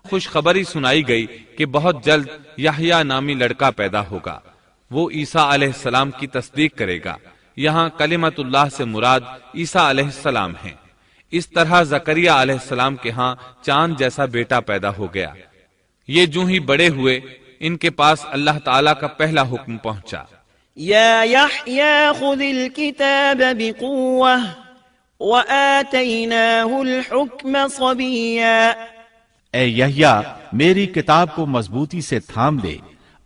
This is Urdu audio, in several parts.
خوشخبری سنائی گئی کہ بہت جلد یحییٰ نامی لڑکا پیدا ہوگا، وہ عیسیٰ علیہ السلام کی تصدیق کرے گا۔ یہاں کلمت اللہ سے مراد عیسیٰ علیہ السلام ہیں۔ اس طرح زکریا علیہ السلام کے ہاں چاند جیسا بیٹا پیدا ہو گیا۔ یہ جو ہی بڑے ہوئے، ان کے پاس اللہ تعالیٰ کا پہلا حکم پہنچا، یا یحییٰ خذ الکتاب بقوة وآتیناہ الحکم صبیا۔ اے یحییٰ، میری کتاب کو مضبوطی سے تھام لے،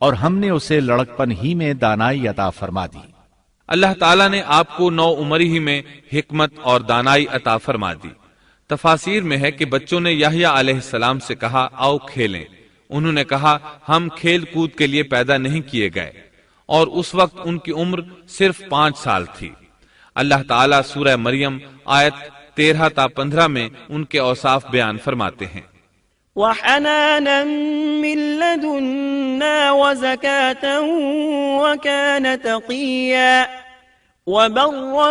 اور ہم نے اسے لڑکپن ہی میں دانائی عطا فرما دی۔ اللہ تعالیٰ نے آپ کو نو عمری ہی میں حکمت اور دانائی عطا فرما دی۔ تفاسیر میں ہے کہ بچوں نے یحییٰ علیہ السلام سے کہا آؤ کھیلیں۔ انہوں نے کہا ہم کھیل کود کے لیے پیدا نہیں کیے گئے، اور اس وقت ان کی عمر صرف 5 سال تھی۔ اللہ تعالیٰ سورہ مریم آیت 13 تا 15 میں ان کے اوصاف بیان فرماتے ہیں، وحنانا من لدنا وزكاة وكان تقيا وبرا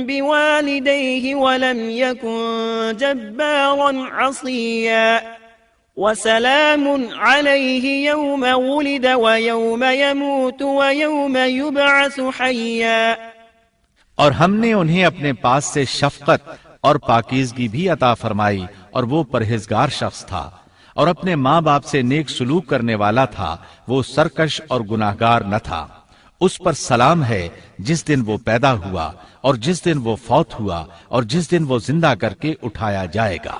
بوالديه ولم يكن جبارا عصيا وسلام عليه يوم ولد ويوم يموت ويوم يبعث حيا۔ اور ہم نے انہیں اپنے پاس سے شفقت اور پاکیزگی بھی عطا فرمائی، اور وہ پرہیزگار شخص تھا اور اپنے ماں باپ سے نیک سلوک کرنے والا تھا، وہ سرکش اور گناہگار نہ تھا۔ اس پر سلام ہے جس دن وہ پیدا ہوا اور جس دن وہ فوت ہوا اور جس دن وہ زندہ کر کے اٹھایا جائے گا۔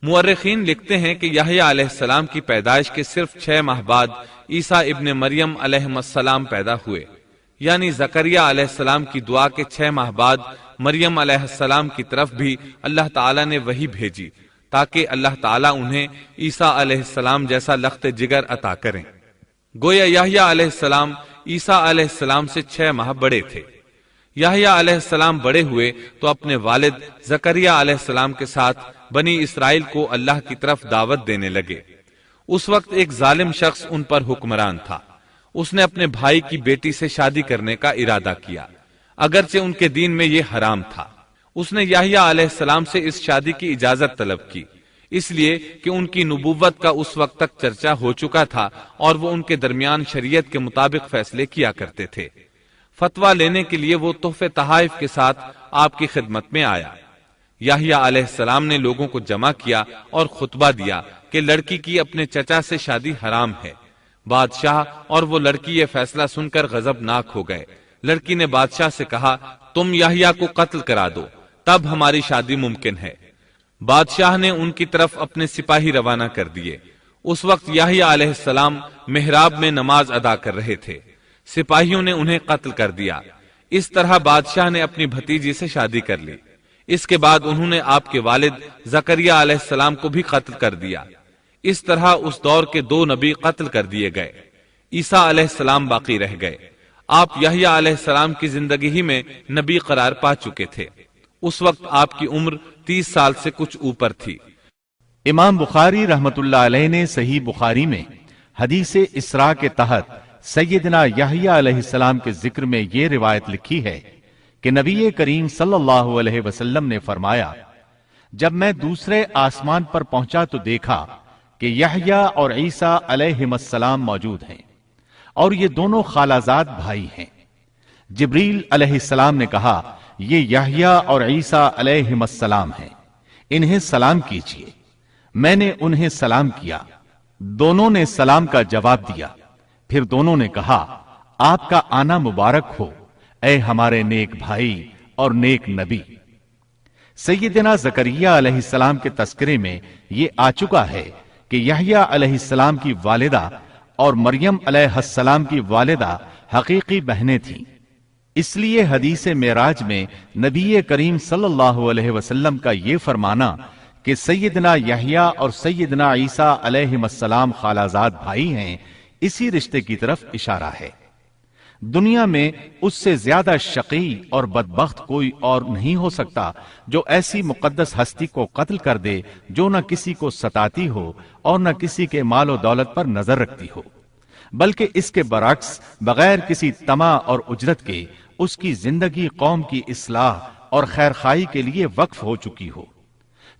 مورخین لکھتے ہیں کہ یحییٰ علیہ السلام کی پیدائش کے صرف 6 ماہ بعد عیسیٰ ابن مریم علیہ السلام پیدا ہوئے، یعنی زکریا علیہ السلام کی دعا کے 6 ماہ بعد مریم علیہ السلام کی طرف بھی اللہ تعالیٰ نے وحی بھیجی تاکہ اللہ تعالیٰ انہیں عیسیٰ علیہ السلام جیسا لخت جگر عطا کریں۔ گویا یحییٰ علیہ السلام عیسیٰ علیہ السلام سے 6 ماہ بڑے تھے۔ یحییٰ علیہ السلام بڑے ہوئے تو اپنے والد زکریا علیہ السلام کے ساتھ بنی اسرائیل کو اللہ کی طرف دعوت دینے لگے۔ اس وقت ایک ظالم شخص ان پر حکمران تھا۔ اس نے اپنے بھائی کی بیٹی سے شادی کرنے کا ارادہ کیا، اگرچہ ان کے دین میں یہ حرام تھا۔ اس نے یحییٰ علیہ السلام سے اس شادی کی اجازت طلب کی، اس لیے کہ ان کی نبوت کا اس وقت تک چرچا ہو چکا تھا اور وہ ان کے درمیان شریعت کے مطابق فیصلے کیا کرتے تھے۔ فتویٰ لینے کے لیے وہ تحفے تحائف کے ساتھ آپ کی خدمت میں آیا۔ یحییٰ علیہ السلام نے لوگوں کو جمع کیا اور خطبہ دیا کہ لڑکی کی اپنے چچا سے شادی حرام ہے۔ بادشاہ اور وہ لڑکی یہ فیصلہ سن کر غضبناک ہو گئے۔ لڑکی نے بادشاہ سے کہا تم یحییٰ کو قتل کرا دو، تب ہماری شادی ممکن ہے۔ بادشاہ نے ان کی طرف اپنے سپاہی روانہ کر دیے۔ اس وقت یحییٰ علیہ السلام محراب میں نماز ادا کر رہے تھے۔ سپاہیوں نے انہیں قتل کر دیا۔ اس طرح بادشاہ نے اپنی بھتیجی سے شادی کر لی۔ اس کے بعد انہوں نے آپ کے والد زکریا علیہ السلام کو بھی قتل کر دیا۔ اس طرح اس دور کے 2 نبی قتل کر دیے گئے۔ عیسیٰ علیہ السلام باقی رہ گئے۔ آپ یحییٰ علیہ السلام کی زندگی ہی میں نبی قرار پا چکے تھے۔ اس وقت آپ کی عمر 30 سال سے کچھ اوپر تھی۔ امام بخاری رحمت اللہ علیہ نے صحیح بخاری میں حدیث اسراء کے تحت سیدنا یحییٰ علیہ السلام کے ذکر میں یہ روایت لکھی ہے کہ نبی کریم صلی اللہ علیہ وسلم نے فرمایا، جب میں دوسرے آسمان پر پہنچا تو دیکھا کہ یحییٰ اور عیسیٰ علیہم السلام موجود ہیں، اور یہ دونوں خالازاد بھائی ہیں۔ جبریل علیہ السلام نے کہا یہ یحییٰ اور عیسیٰ علیہم السلام ہیں، انہیں سلام کیجیے۔ میں نے انہیں سلام کیا، دونوں نے سلام کا جواب دیا۔ پھر دونوں نے کہا آپ کا آنا مبارک ہو اے ہمارے نیک بھائی اور نیک نبی۔ سیدنا زکریا علیہ السلام کے تذکرے میں یہ آ چکا ہے کہ یحییٰ علیہ السلام کی والدہ اور مریم علیہ السلام کی والدہ حقیقی بہنیں تھیں۔ اس لیے حدیث معراج میں نبی کریم صلی اللہ علیہ وسلم کا یہ فرمانا کہ سیدنا یحییٰ اور سیدنا عیسیٰ علیہ السلام خالازاد بھائی ہیں، اسی رشتے کی طرف اشارہ ہے۔ دنیا میں اس سے زیادہ شقی اور بدبخت کوئی اور نہیں ہو سکتا جو ایسی مقدس ہستی کو قتل کر دے جو نہ کسی کو ستاتی ہو اور نہ کسی کے مال و دولت پر نظر رکھتی ہو، بلکہ اس کے برعکس بغیر کسی طمع اور اجرت کے اس کی زندگی قوم کی اصلاح اور خیر خواہی کے لیے وقف ہو چکی ہو۔